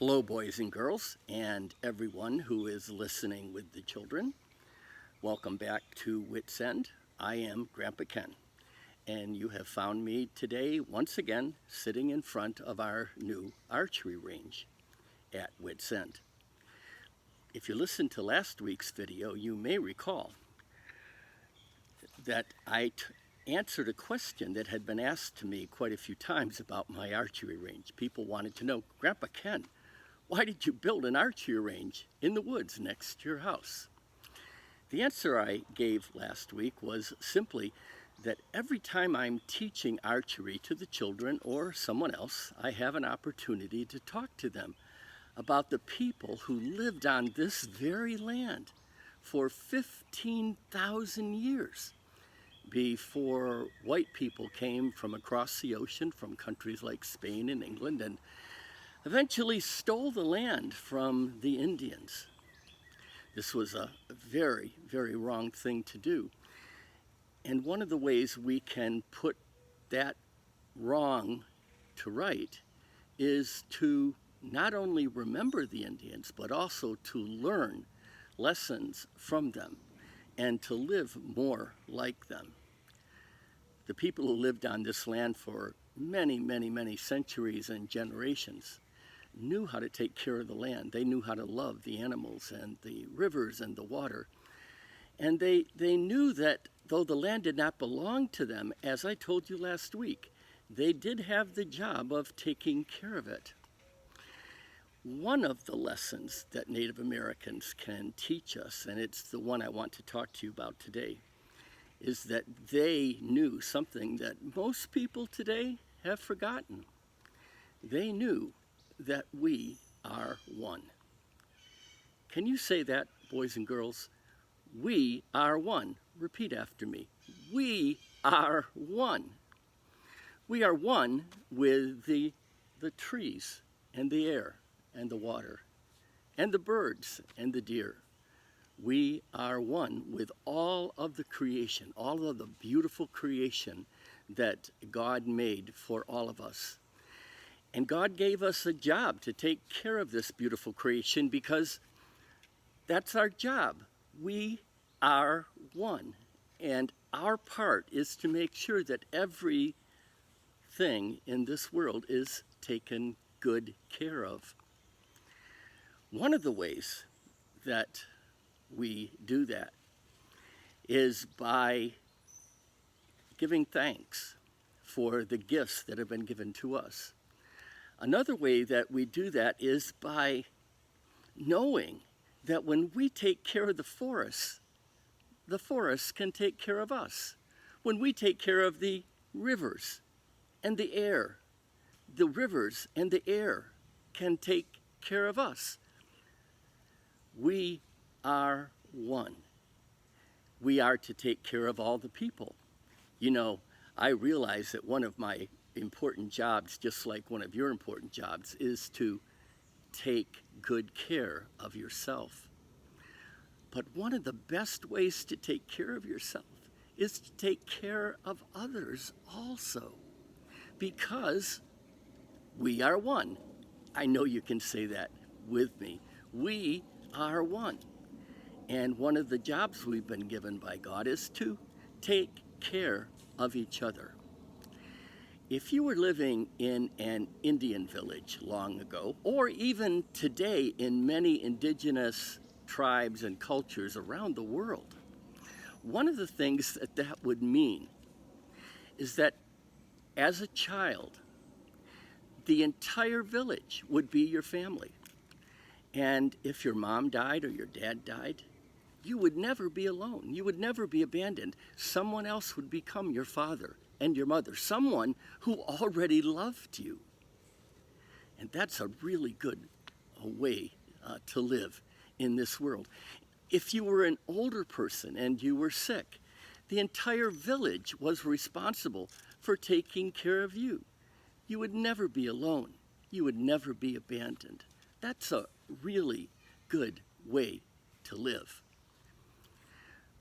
Hello, boys and girls, and everyone who is listening with the children. Welcome back to Wits End. I am Grandpa Ken, and you have found me today once again sitting in front of our new archery range at Wits End. If you listened to last week's video, you may recall that I answered a question that had been asked to me quite a few times about my archery range. People wanted to know, Grandpa Ken, why did you build an archery range in the woods next to your house? The answer I gave last week was simply that every time I'm teaching archery to the children or someone else, I have an opportunity to talk to them about the people who lived on this very land for 15,000 years before white people came from across the ocean from countries like Spain and England and eventually stole the land from the Indians. This was a very, very wrong thing to do. And one of the ways we can put that wrong to right is to not only remember the Indians, but also to learn lessons from them and to live more like them. The people who lived on this land for many, many, many centuries and generations knew how to take care of the land. They knew how to love the animals and the rivers and the water. And they knew that though the land did not belong to them, as I told you last week, they did have the job of taking care of it. One of the lessons that Native Americans can teach us, and it's the one I want to talk to you about today, is that they knew something that most people today have forgotten. They knew that we are one. Can you say that, boys and girls? We are one. Repeat after me. We are one. We are one with the trees and the air and the water and the birds and the deer. We are one with all of the creation, all of the beautiful creation that God made for all of us. And God gave us a job to take care of this beautiful creation because that's our job. We are one. And our part is to make sure that everything in this world is taken good care of. One of the ways that we do that is by giving thanks for the gifts that have been given to us. Another way that we do that is by knowing that when we take care of the forests can take care of us. When we take care of the rivers and the air, the rivers and the air can take care of us. We are one. We are to take care of all the people. You know, I realize that one of my important jobs, just like one of your important jobs, is to take good care of yourself. But one of the best ways to take care of yourself is to take care of others also, because we are one. I know you can say that with me. We are one. And one of the jobs we've been given by God is to take care of each other. If you were living in an Indian village long ago, or even today in many indigenous tribes and cultures around the world, one of the things that would mean is that as a child, the entire village would be your family. And if your mom died or your dad died, you would never be alone. You would never be abandoned. Someone else would become your father and your mother, someone who already loved you. And that's a really good way to live in this world. If you were an older person and you were sick, the entire village was responsible for taking care of you. You would never be alone. You would never be abandoned. That's a really good way to live.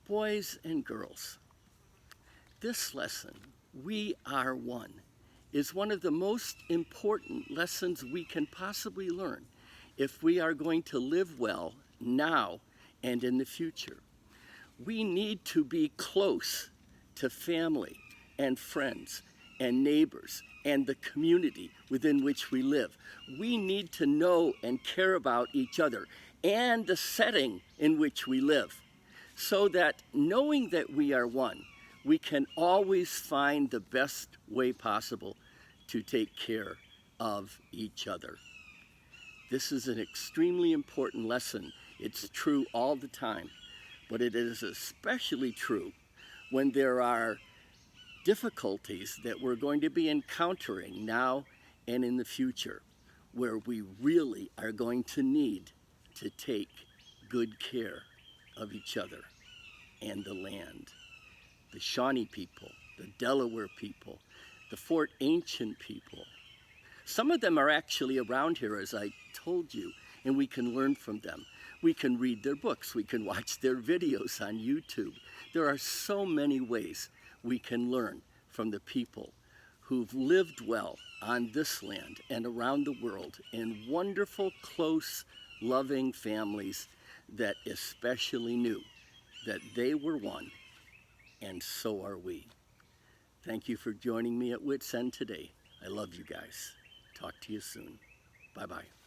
Boys and girls, this lesson, we are one, is one of the most important lessons we can possibly learn. if we are going to live well now and in the future. We need to be close to family and friends and neighbors and the community within which we live. We need to know and care about each other and the setting in which we live, so that knowing that we are one, we can always find the best way possible to take care of each other. This is an extremely important lesson. It's true all the time, but it is especially true when there are difficulties that we're going to be encountering now and in the future, where we really are going to need to take good care of each other and the land. The Shawnee people, the Delaware people, the Fort Ancient people. Some of them are actually around here, as I told you, and we can learn from them. We can read their books. We can watch their videos on YouTube. There are so many ways we can learn from the people who've lived well on this land and around the world in wonderful, close, loving families that especially knew that they were one, and so are we. Thank you for joining me at Wits End today. I love you guys. Talk to you soon. Bye-bye.